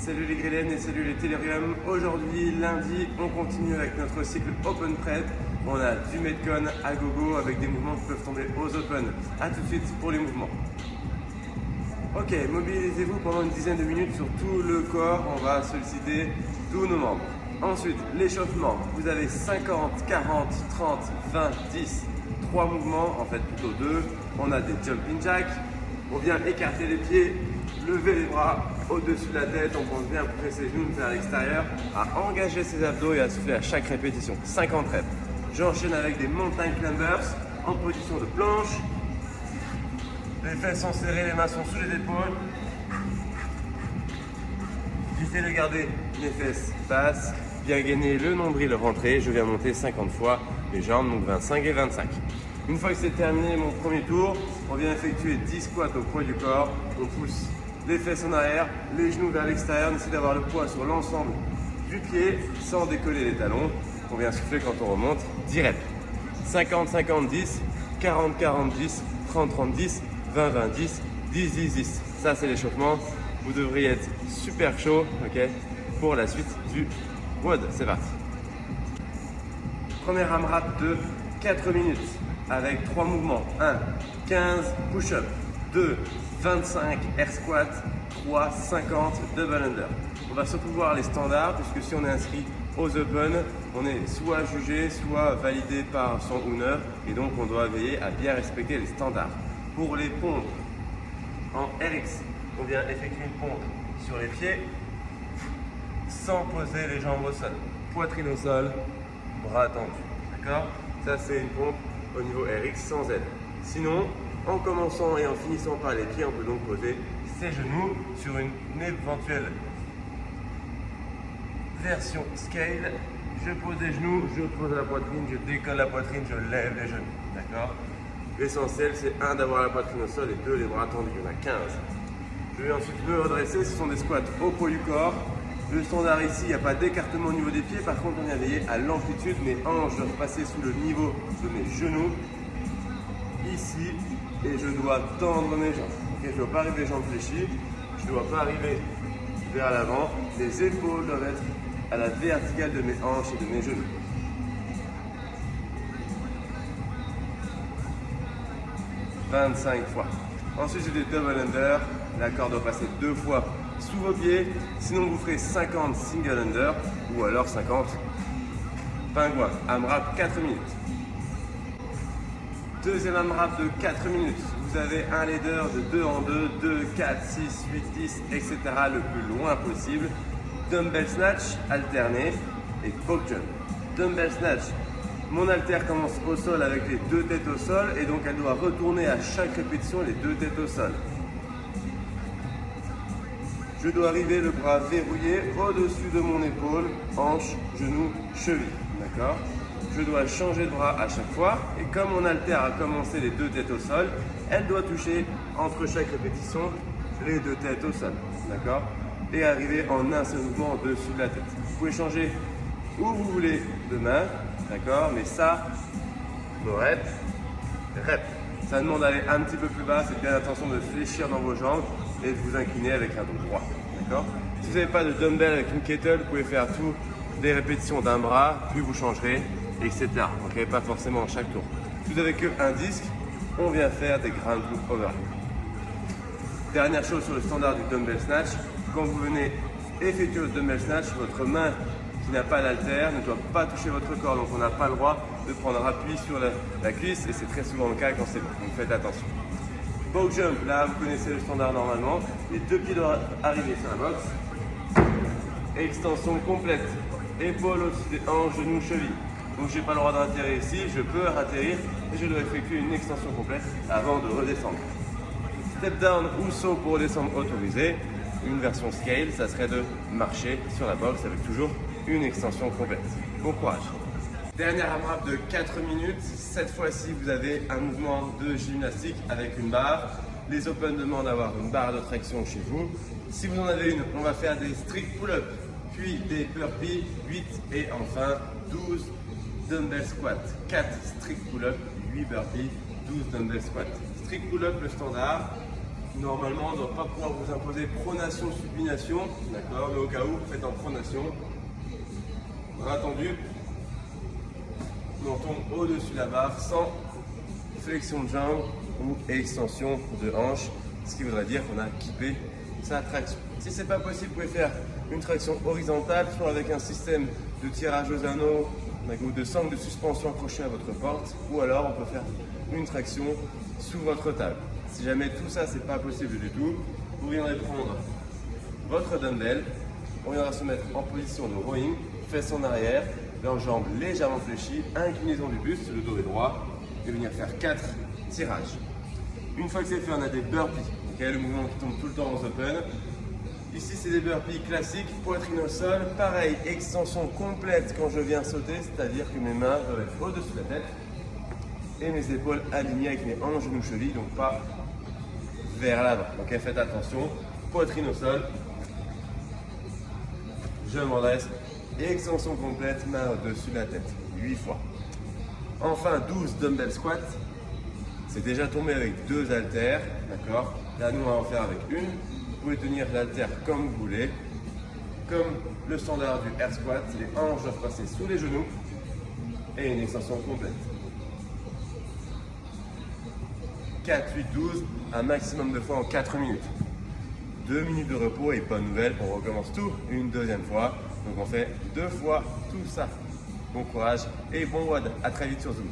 Salut les grillènes et salut les telluriums. Aujourd'hui, lundi, on continue avec notre cycle Open Prep. On a du Metcon à gogo avec des mouvements qui peuvent tomber aux Open. A tout de suite pour les mouvements. Ok, mobilisez-vous pendant une dizaine de minutes sur tout le corps. On va solliciter tous nos membres. Ensuite, l'échauffement. Vous avez 50, 40, 30, 20, 10. 3 mouvements, en fait plutôt 2. On a des jumping jacks. On vient écarter les pieds, lever les bras au-dessus de la tête. On pense bien à pousser ses genoux vers l'extérieur, à engager ses abdos et à souffler à chaque répétition. 50 reps. J'enchaîne avec des mountain climbers en position de planche. Les fesses sont serrées, les mains sont sous les épaules. J'essaie de garder les fesses basses, bien gainer le nombril rentré. Je viens monter 50 fois les jambes, donc 25 et 25. Une fois que c'est terminé mon premier tour, on vient effectuer 10 squats au poids du corps. On pousse les fesses en arrière, les genoux vers l'extérieur. On essaie d'avoir le poids sur l'ensemble du pied sans décoller les talons. On vient souffler quand on remonte 10 reps. 50, 50, 10, 40, 40, 10, 30, 30, 10, 20, 20, 10, 10, 10, 10. Ça, c'est l'échauffement. Vous devriez être super chaud, ok, pour la suite du WOD. C'est parti. Premier AMRAP de 4 minutes avec 3 mouvements. 1, 15 push-up. 2, 25 air squat. 3, 50 double under. On va surtout voir les standards puisque si on est inscrit aux Open, on est soit jugé, soit validé par son owner et donc on doit veiller à bien respecter les standards. Pour les pompes en RX, on vient effectuer une pompe sur les pieds sans poser les jambes au sol. Poitrine au sol, bras tendus. D'accord? Ça c'est une pompe au niveau RX sans aide. Sinon, en commençant et en finissant par les pieds, on peut donc poser ses genoux sur une éventuelle version scale. Je pose les genoux, je pose la poitrine, je décolle la poitrine, je lève les genoux. D'accord? L'essentiel c'est 1 d'avoir la poitrine au sol et 2 les bras tendus. Il y en a 15. Je vais ensuite me redresser. Ce sont des squats au poids du corps. Le standard ici, il n'y a pas d'écartement au niveau des pieds. Par contre, on vient veiller à l'amplitude. Mes hanches doivent passer sous le niveau de mes genoux. Ici. Et je dois tendre mes jambes. Okay, je ne dois pas arriver les jambes fléchies. Je ne dois pas arriver vers l'avant. Les épaules doivent être à la verticale de mes hanches et de mes genoux. « 25 fois. Ensuite, j'ai des double under. La corde doit passer 2 fois sous vos pieds. Sinon, vous ferez 50 single under ou alors 50 pingouins. AMRAP 4 minutes. Deuxième AMRAP de 4 minutes. Vous avez un leader de 2 en 2, 2, 4, 6, 8, 10, etc. le plus loin possible. Dumbbell snatch alterné et poke jump. Dumbbell snatch. Mon haltère commence au sol avec les 2 têtes au sol et donc elle doit retourner à chaque répétition les 2 têtes au sol. Je dois arriver le bras verrouillé au-dessus de mon épaule, hanche, genou, cheville. D'accord? Je dois changer de bras à chaque fois et comme mon haltère a commencé les 2 têtes au sol, elle doit toucher entre chaque répétition les 2 têtes au sol. D'accord? Et arriver en un seul mouvement au-dessus de la tête. Vous pouvez changer où vous voulez de main. D'accord, mais ça, nos reps, ça demande d'aller un petit peu plus bas, c'est bien l'intention de fléchir dans vos jambes et de vous incliner avec un dos droit. D'accord. Si vous n'avez pas de dumbbell avec une kettle, vous pouvez faire toutes les répétitions d'un bras, puis vous changerez, etc. Ok, pas forcément à chaque tour. Si vous n'avez qu'un disque, on vient faire des ground glute overhead. Dernière chose sur le standard du dumbbell snatch, quand vous venez effectuer le dumbbell snatch, votre main qui n'a pas l'haltère ne doit pas toucher votre corps, donc on n'a pas le droit de prendre appui sur la cuisse et c'est très souvent le cas quand c'est bon, donc faites attention. Poke jump, là vous connaissez le standard normalement, les 2 pieds doivent arriver sur la boxe, extension complète, épaule au-dessus des hanches, genoux, chevilles. Donc j'ai pas le droit d'atterrir ici, je peux atterrir et je dois effectuer une extension complète avant de redescendre. Step down ou saut pour redescendre autorisé. Une version scale, ça serait de marcher sur la boxe avec toujours une extension complète. Bon courage. Dernière AMRAP de 4 minutes. Cette fois-ci, vous avez un mouvement de gymnastique avec une barre. Les Open demandent d'avoir une barre de traction chez vous. Si vous en avez une, on va faire des strict pull-up, puis des burpees, 8 et enfin 12 dumbbell squats. 4 strict pull-up, 8 burpees, 12 dumbbell squats. Strict pull-up, le standard. Normalement, on ne doit pas pouvoir vous imposer pronation, supination, d'accord, mais au cas où, faites en pronation. Bras tendu, menton au-dessus de la barre, sans flexion de jambe ou extension de hanche, ce qui voudrait dire qu'on a kippé sa traction. Si ce n'est pas possible, vous pouvez faire une traction horizontale, soit avec un système de tirage aux anneaux ou de sangle de suspension accroché à votre porte, ou alors on peut faire une traction sous votre table. Si jamais tout ça, c'est pas possible du tout, vous viendrez prendre votre dumbbell, on viendra se mettre en position de rowing, fesses en arrière, jambes légèrement fléchies, inclinaison du buste, le dos est droit, et venir faire 4 tirages. Une fois que c'est fait, on a des burpees, okay, le mouvement qui tombe tout le temps en open. Ici, c'est des burpees classiques, poitrine au sol, pareil, extension complète quand je viens sauter, c'est-à-dire que mes mains doivent être au-dessus de la tête et mes épaules alignées avec mes hanches, genoux, chevilles, donc pas vers l'avant. Ok, faites attention, poitrine au sol, je me redresse, extension complète, main au-dessus de la tête, 8 fois. Enfin, 12 dumbbell squats, c'est déjà tombé avec 2 haltères, d'accord. Là, nous, on va en faire avec une. Vous pouvez tenir l'haltère comme vous voulez, comme le standard du air squat, les hanches doivent passer sous les genoux et une extension complète. 4, 8, 12, un maximum de fois en 4 minutes. 2 minutes de repos et bonne nouvelle, on recommence tout une deuxième fois. Donc on fait 2 fois tout ça. Bon courage et bon WOD, à très vite sur Zoom.